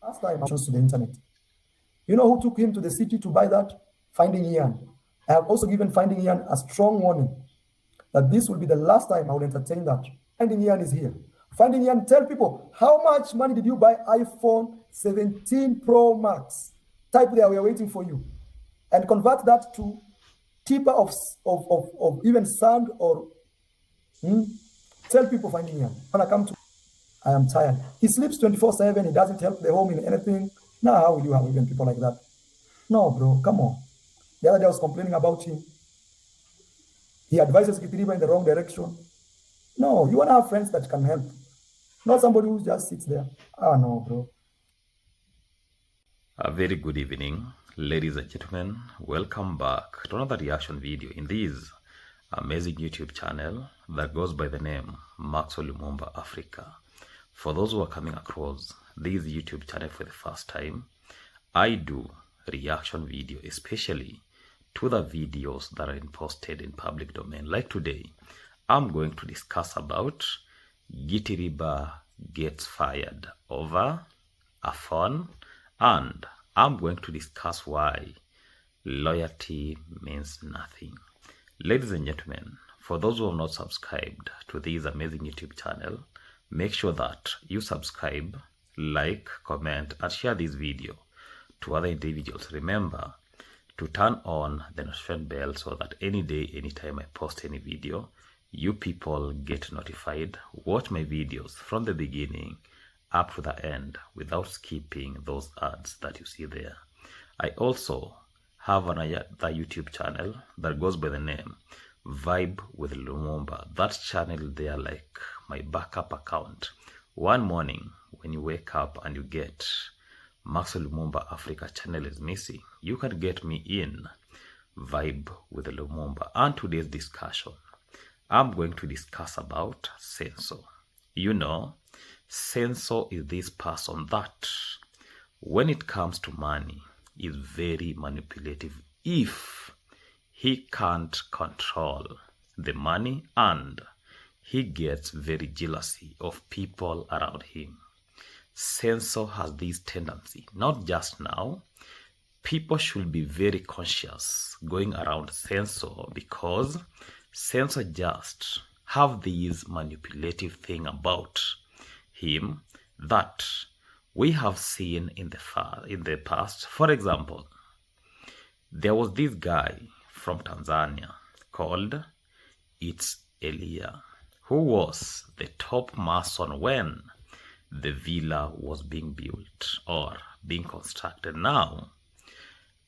Last time I chose to the internet. You know who took him to the city to buy that? Finding Ian. I have also given Finding Ian a strong warning that this will be the last time I will entertain that. Finding Ian is here. Finding Ian, tell people, how much money did you buy iPhone 17 Pro Max? Type there, we are waiting for you. And convert that to tipper of even sand or tell people Finding Ian. When I come to, I am tired. He sleeps 24/7. He doesn't help the home in anything. Now, how will you have even people like that? No, bro, come on. The other day I was complaining about him. He advises Gitiriba in the wrong direction. No, you want to have friends that can help. Not somebody who just sits there. Ah, no, bro. A very good evening, ladies and gentlemen. Welcome back to another reaction video in this amazing YouTube channel that goes by the name Maxwell Lumumba Africa. For those who are coming across this YouTube channel for the first time, I do reaction video, especially to the videos that are posted in public domain. Like today, I'm going to discuss about Gitiriba gets fired over a phone, and I'm going to discuss why loyalty means nothing. Ladies and gentlemen, for those who have not subscribed to this amazing YouTube channel, make sure that you subscribe, like, comment, and share this video to other individuals. Remember to turn on the notification bell so that any day, anytime I post any video, you people get notified. Watch my videos from the beginning up to the end without skipping those ads that you see there. I also have another YouTube channel that goes by the name Vibe with Lumumba. That channel there, like my backup account. One morning when you wake up and you get Maxwell Lumumba Africa channel is missing, you can get me in Vibe with Lumumba. And today's discussion, I'm going to discuss about censor. You know, censor is this person that, when it comes to money, is very manipulative if he can't control the money, and he gets very jealousy of people around him. Censor has this tendency, not just now. People should be very conscious going around censor, because censor just have this manipulative thing about him that we have seen in the past. For example, there was this guy from Tanzania called Elia, who was the top mason when the villa was being built or being constructed. Now,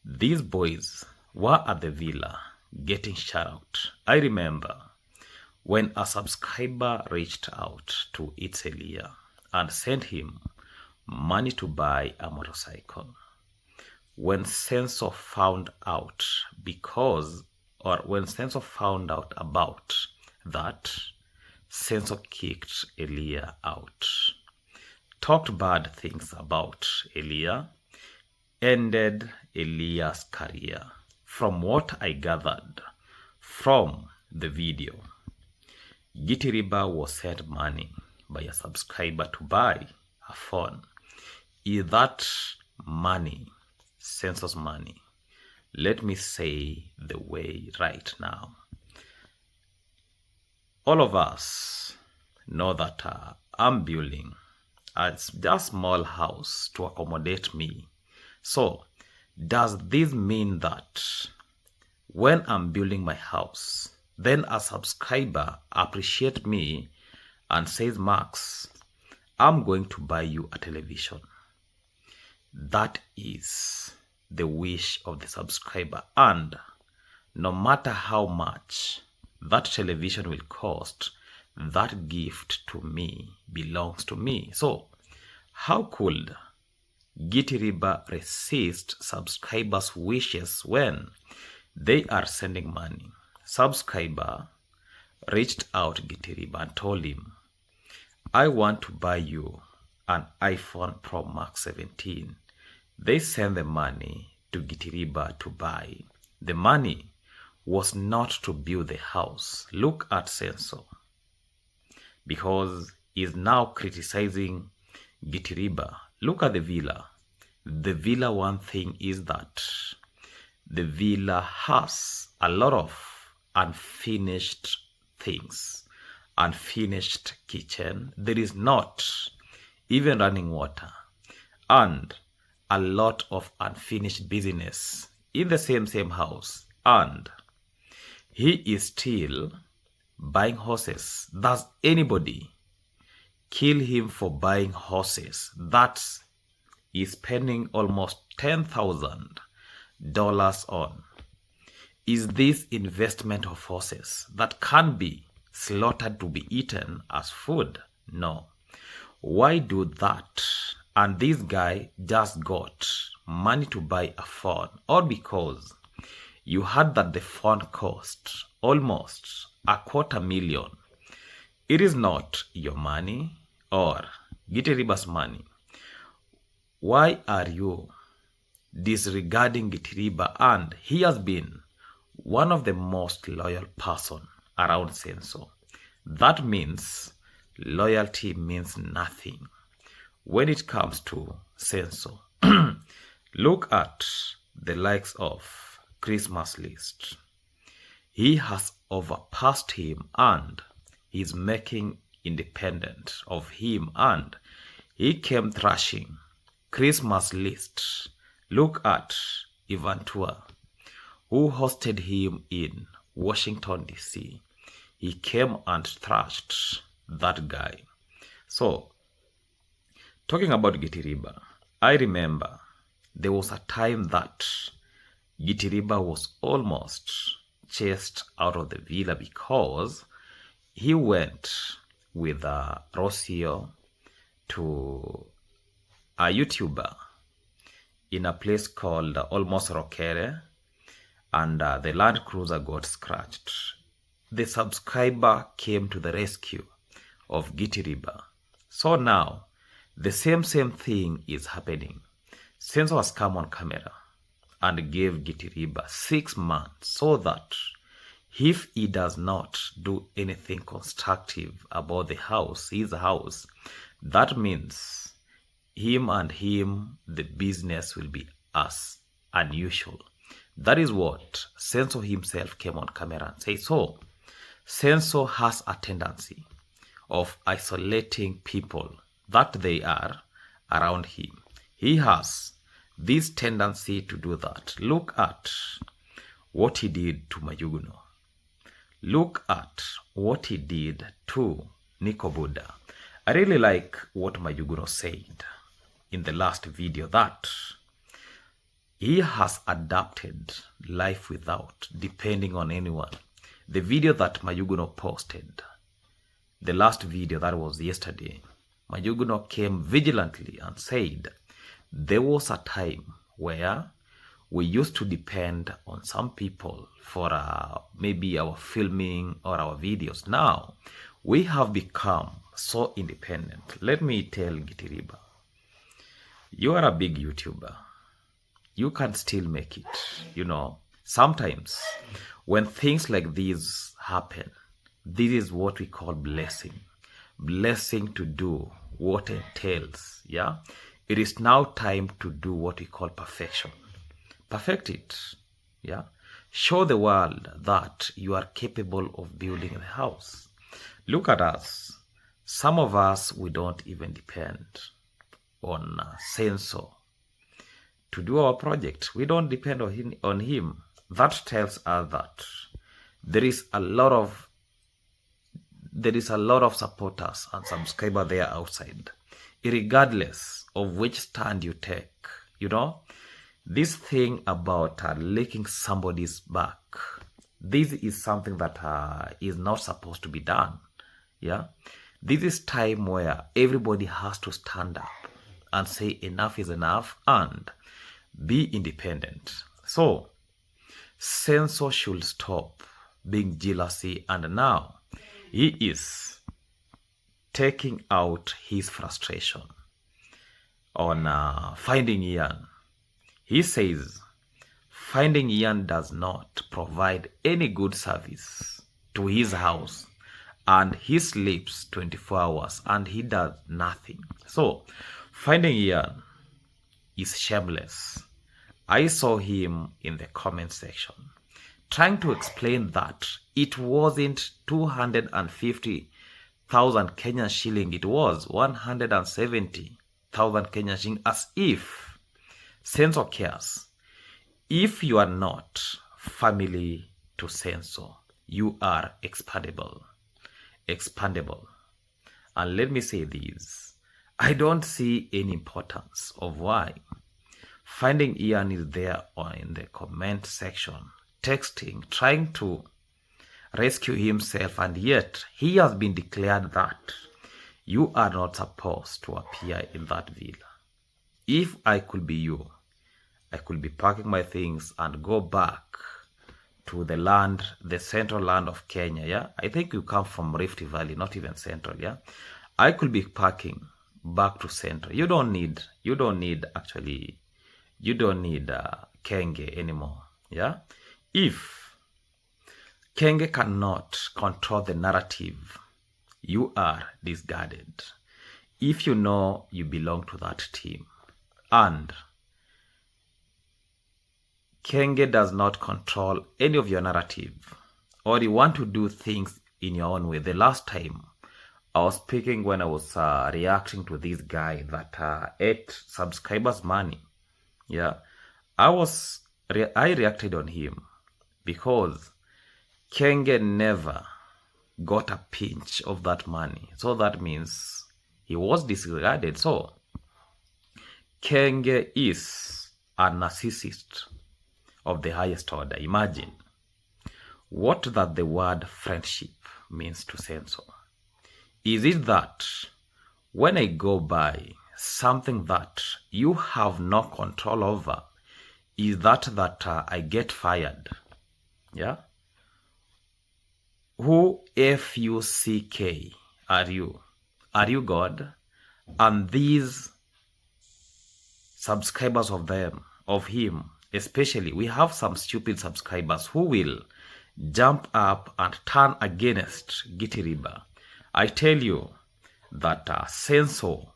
these boys were at the villa getting shout out. I remember when a subscriber reached out to Elia and sent him money to buy a motorcycle. When censor found out when censor found out about that, censor kicked Elia out, talked bad things about Elia, ended Elia's career. From what I gathered from the video, Gitiriba was sent money by a subscriber to buy a phone. Is that money censor's money? Let me say the way right now. All of us know that I'm building a small house to accommodate me. So, does this mean that when I'm building my house, then a subscriber appreciates me and says, Max, I'm going to buy you a television? That is the wish of the subscriber, and no matter how much that television will cost, that gift to me belongs to me. So how could Gitiriba resist subscribers' wishes when they are sending money? Subscriber reached out to Gitiriba and told him, I want to buy you an iPhone Pro Max 17. They sent the money to Gitiriba to buy. The money was not to build the house. Look at censor, because he's now criticizing Gitiriba. look at the villa. The villa, one thing is that the villa has a lot of unfinished things, unfinished kitchen. There is not even running water, and a lot of unfinished business in the same house. And he is still buying horses. Does anybody kill him for buying horses? That's is spending almost $10,000 on. Is this investment of horses that can be slaughtered to be eaten as food? No. Why do that? And this guy just got money to buy a phone, or because you heard that the phone cost almost $250,000. It is not your money or Gitiriba's money. Why are you disregarding Gitiriba? And he has been one of the most loyal person around Senso. That means loyalty means nothing when it comes to Senso. Look at the likes of Christmas list. He has overpassed him and he's making independent of him, and he came thrashing Christmas list. Look at Ivantua, who hosted him in Washington, D.C. He came and thrashed that guy. So, talking about Gitiriba, I remember there was a time that Gitiriba was almost chased out of the villa because he went with Rocio to a YouTuber in a place called Almost Rokere, and the Land Cruiser got scratched. The subscriber came to the rescue of Gitiriba. So now, the same thing is happening. Senso has come on camera and gave Gitiriba 6 months so that if he does not do anything constructive about the house, his house, that means the business will be as unusual. That is what Senso himself came on camera and said. So, Senso has a tendency of isolating people that they are around him. He has this tendency to do that. Look at what he did to Mayuguno. Look at what he did to Nico Buddha. I really like what Mayuguno said in the last video, that he has adapted life without depending on anyone. The video that Mayuguno posted, the last video that was yesterday, Mayuguno came vigilantly and said there was a time where we used to depend on some people for maybe our filming or our videos. Now, we have become so independent. Let me tell Gitiriba, you are a big YouTuber. You can still make it. You know, sometimes when things like these happen, this is what we call blessing. Blessing to do what it entails. Yeah, it is now time to do what we call perfection. Perfect it. Yeah, show the world that you are capable of building a house. Look at us. Some of us, we don't even depend on Senso to do our project. We don't depend on him. That tells us that there is a lot of supporters and subscribers there outside, regardless of which stand you take. You know, this thing about licking somebody's back, this is something that is not supposed to be done. Yeah, this is time where everybody has to stand up and say enough is enough and be independent. So, Senso should stop being jealousy, and now he is taking out his frustration on Finding Ian. He says Finding Ian does not provide any good service to his house, and he sleeps 24 hours and he does nothing. So Finding Ian is shameless. I saw him in the comment section trying to explain that it wasn't 250,000 Kenyan shilling, it was 170,000 Kenyan shilling, as if Senso cares. If you are not family to Senso, you are expandable. And let me say this, I don't see any importance of why Finding Ian is there in the comment section, texting, trying to rescue himself, and yet he has been declared that you are not supposed to appear in that villa. If I could be you, I could be packing my things and go back to the land, the central land of Kenya, yeah? I think you come from Rift Valley, not even central, yeah? I could be packing back to central. You don't need Kenge anymore, yeah? If Kenge cannot control the narrative, you are discarded. If you know you belong to that team, and Kenge does not control any of your narrative, or you want to do things in your own way. The last time I was speaking when I was reacting to this guy that ate subscribers' money, yeah, I reacted on him because Kenge never got a pinch of that money. So that means he was disregarded. So Kenge is a narcissist of the highest order. Imagine what that the word friendship means to Senso. Is it that when I go by something that you have no control over, is that I get fired? Yeah? Who F-U-C-K are you? Are you God? And these subscribers of him, especially, we have some stupid subscribers who will jump up and turn against Gitiriba. I tell you that Senso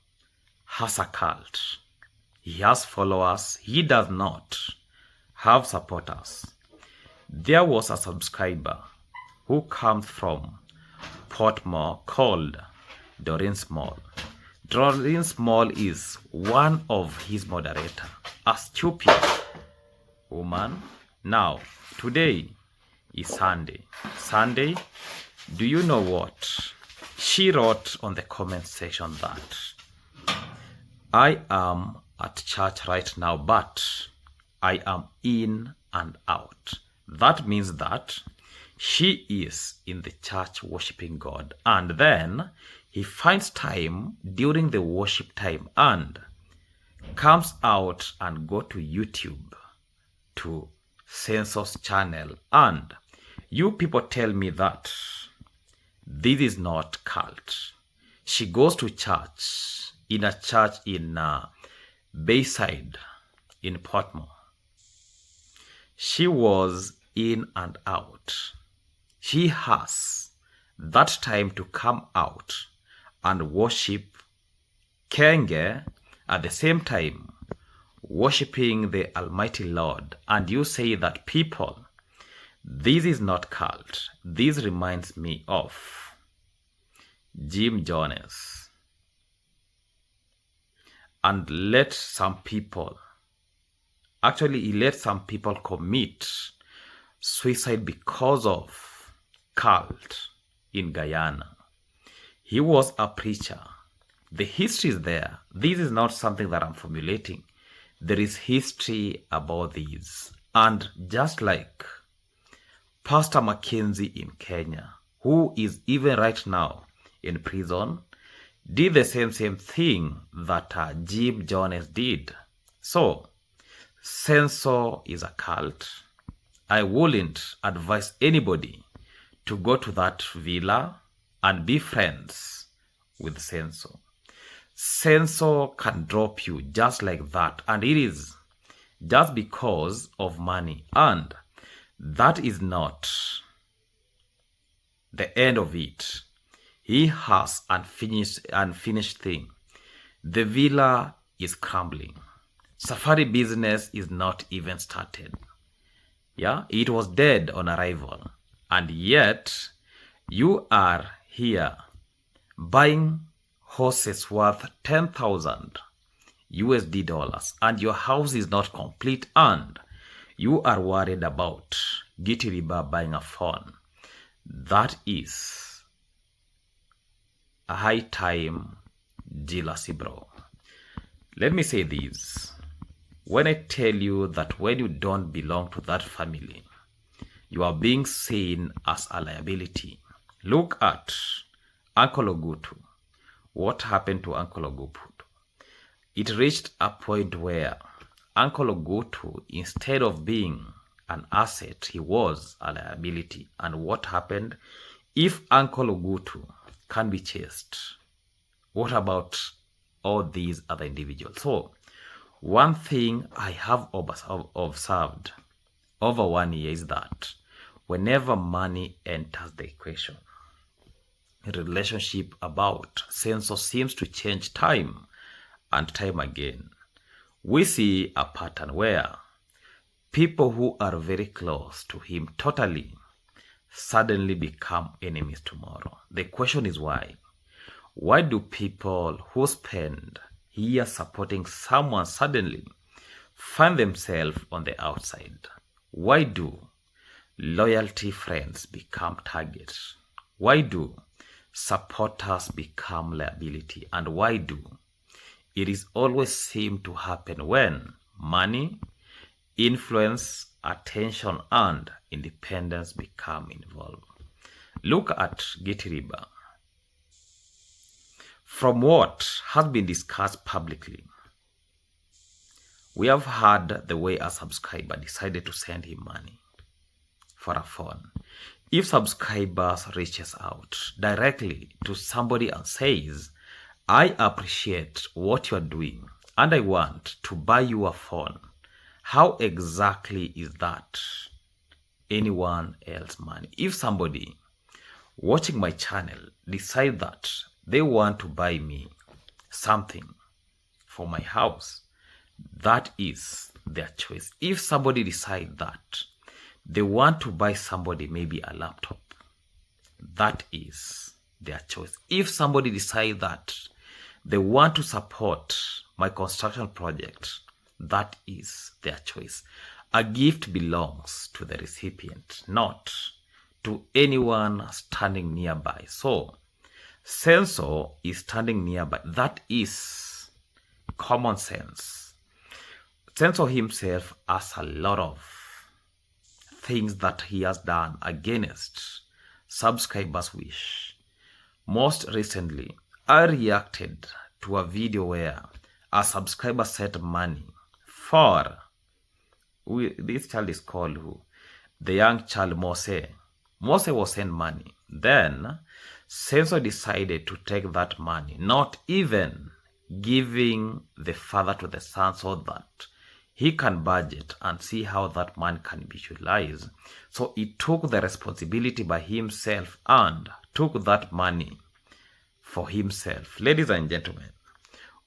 has a cult. He has followers. He does not have supporters. There was a subscriber who comes from Portmore called Doreen Small. Doreen Small is one of his moderators, a stupid woman. Now, today is Sunday. Do you know what? She wrote on the comment section that I am at church right now, but I am in and out. That means that she is in the church worshiping God, and then he finds time during the worship time and comes out and go to YouTube to Senso's channel, and you people tell me that this is not cult. She goes to church in a church in Bayside in Portmore. She was in and out. She has that time to come out and worship Kenge at the same time worshiping the Almighty Lord, and you say that people, this is not cult. This reminds me of Jim Jones. And he let some people commit suicide because of cult in Guyana. He was a preacher. The history is there. This is not something that I'm formulating. There is history about these. And just like Pastor Mackenzie in Kenya, who is even right now in prison, did the same thing that Jim Jones did. So, Senso is a cult. I wouldn't advise anybody to go to that villa and be friends with Senso. Senso can drop you just like that, and it is just because of money, and that is not the end of it. He has unfinished thing. The villa is crumbling. Safari business is not even started. Yeah, it was dead on arrival. And yet, you are here buying horses worth 10,000 USD dollars, and your house is not complete, and you are worried about Gitiriba buying a phone. That is a high time jealousy, bro. Let me say this. When I tell you that when you don't belong to that family, you are being seen as a liability. Look at Uncle Ogutu. What happened to Uncle Ogutu? It reached a point where Uncle Ogutu, instead of being an asset, he was a liability. And what happened? If Uncle Ogutu can be chased, what about all these other individuals? So, one thing I have observed over 1 year is that whenever money enters the equation, relationship about census seems to change time and time again. We see a pattern where people who are very close to him totally suddenly become enemies tomorrow. The question is why? Why do people who spend years supporting someone suddenly find themselves on the outside? Why do loyalty friends become targets? Why do supporters become liability? And why do it is always seem to happen when money, influence, attention, and independence become involved? Look at Gitiriba. From what has been discussed publicly, we have heard the way a subscriber decided to send him money for a phone. If subscribers reaches out directly to somebody and says, I appreciate what you are doing and I want to buy you a phone, how exactly is that anyone else's money? If somebody watching my channel decide that they want to buy me something for my house, that is their choice. If somebody decide that they want to buy somebody maybe a laptop, that is their choice. If somebody decide that they want to support my construction project, that is their choice. A gift belongs to the recipient, not to anyone standing nearby. So, Sensor is standing nearby. That is common sense. Sensor himself has a lot of things that he has done against subscribers' wish. Most recently, I reacted to a video where a subscriber sent money for, this child is called who? The young child Mose. Mose was sent money. Then, Sensor decided to take that money, not even giving the father to the son so that he can budget and see how that money can be utilized. So he took the responsibility by himself and took that money for himself. Ladies and gentlemen,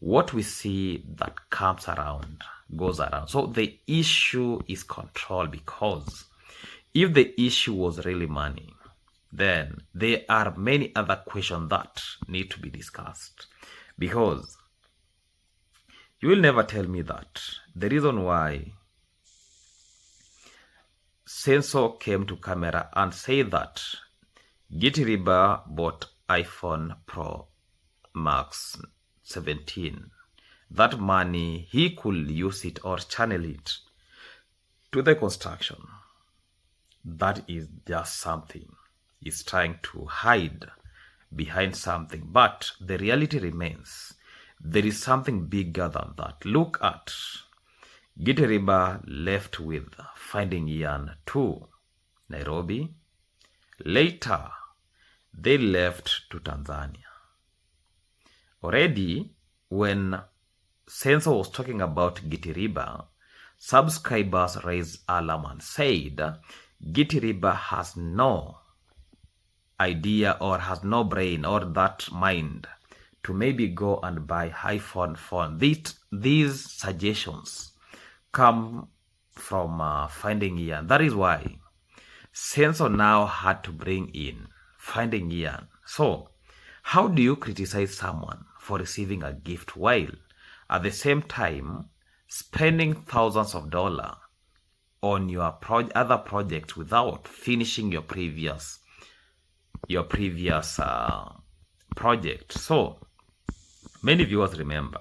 what we see that comes around goes around. So the issue is control, because if the issue was really money, then there are many other questions that need to be discussed. Because you will never tell me that the reason why Sensor came to camera and said that Gitiriba bought iPhone Pro Max 17, that money he could use it or channel it to the construction. That is just something is trying to hide behind something, but the reality remains there is something bigger than that. Look at Gitiriba left with Finding Ian to Nairobi. Later, they left to Tanzania. Already, when Sensor was talking about Gitiriba, subscribers raised alarm and said Gitiriba has no idea or has no brain or that mind to maybe go and buy iPhone phone. These suggestions come from Finding Ian. That is why Censor now had to bring in Finding Ian. So, how do you criticize someone for receiving a gift while at the same time spending thousands of dollars on your other projects without finishing your previous project? So, many viewers remember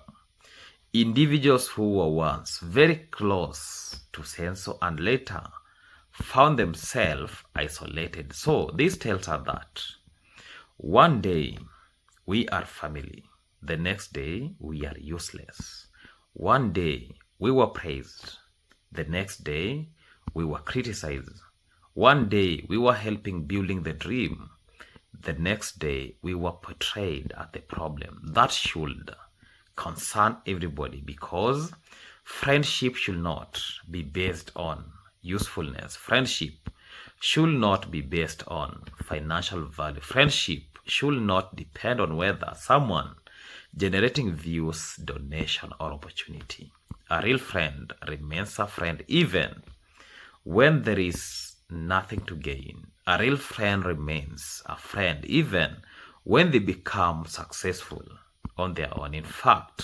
individuals who were once very close to Censor and later found themselves isolated. So this tells us that one day we are family, the next day we are useless. One day we were praised, the next day we were criticized. One day we were helping building the dream, the next day we were portrayed as the problem. That should concern everybody, because friendship should not be based on usefulness. Friendship should not be based on financial value. Friendship should not depend on whether someone generating views, donation, or opportunity. A real friend remains a friend even when there is nothing to gain. A real friend remains a friend even when they become successful on their own. In fact,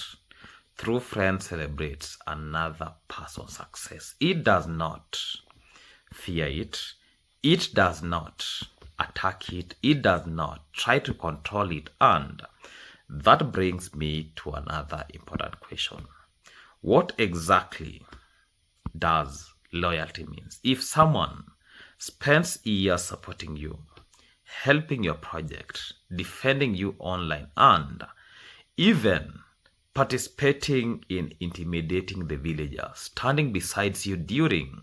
true friend celebrates another person's success. It does not fear it. It does not attack it. It does not try to control it. And that brings me to another important question. What exactly does loyalty mean? If someone spends years supporting you, helping your project, defending you online, and even participating in intimidating the villagers, standing beside you during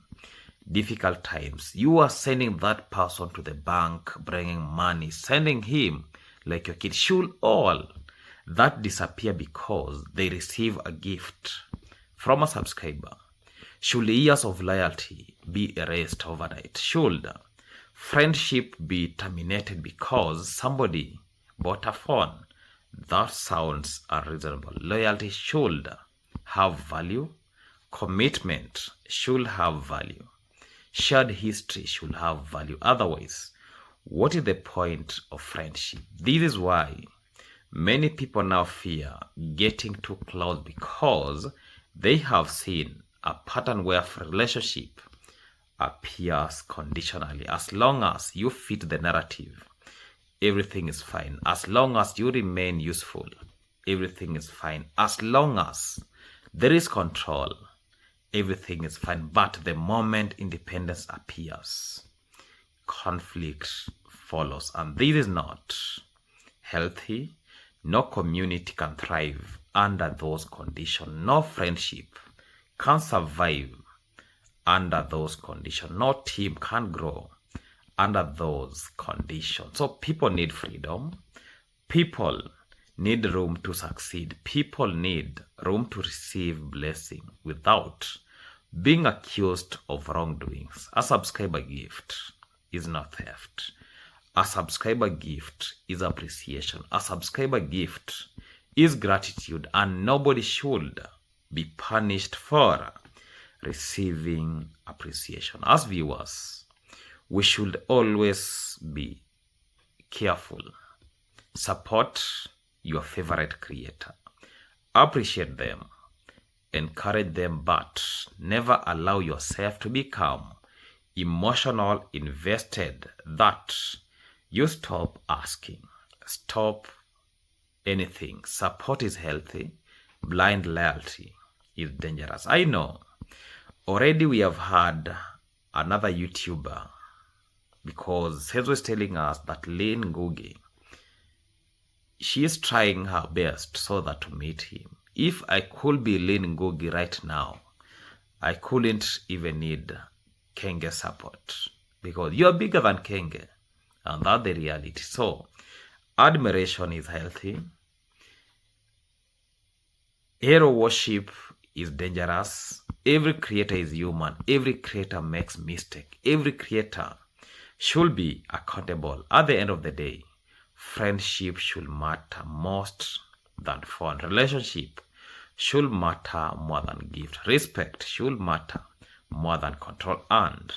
difficult times, you are sending that person to the bank, bringing money, sending him like your kid. Should all that disappear because they receive a gift from a subscriber? Should years of loyalty be erased overnight? Should friendship be terminated because somebody bought a phone? That sounds unreasonable. Loyalty should have value. Commitment should have value. Shared history should have value. Otherwise, what is the point of friendship? This is why many people now fear getting too close, because they have seen a pattern where relationship appears conditionally. As long as you fit the narrative, everything is fine. As long as you remain useful, everything is fine. As long as there is control, everything is fine. But the moment independence appears, conflict follows. And this is not healthy. No community can thrive under those conditions. No friendship can survive under those conditions. No team can grow under those conditions. So people need freedom. People need room to succeed. People need room to receive blessing without being accused of wrongdoings. A subscriber gift is not theft. A subscriber gift is appreciation. A subscriber gift is gratitude, and nobody should be punished for receiving appreciation. As viewers, we should always be careful. Support your favorite creator. Appreciate them. Encourage them, but never allow yourself to become emotional invested that you stop asking. Stop anything. Support is healthy. Blind loyalty is dangerous. I know already we have had another YouTuber, because Censor was telling us that Lynn Ngugi, she is trying her best so that to meet him. If I could be Lynn Ngugi right now, I couldn't even need Kenge's support, because you are bigger than Kenge, and that's the reality. So admiration is healthy. Hero worship is dangerous. Every creator is human. Every creator makes mistake. Every creator should be accountable. At the end of the day, friendship should matter most than phone. Relationship should matter more than gift. Respect should matter more than control. And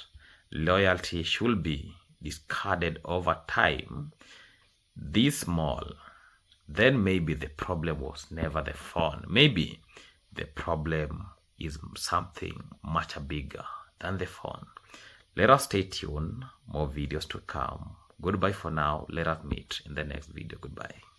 loyalty should be discarded over time. This small, then maybe the problem was never the phone. Maybe the problem is something much bigger than the phone. Let us stay tuned. More videos to come. Goodbye for now. Let us meet in the next video. Goodbye.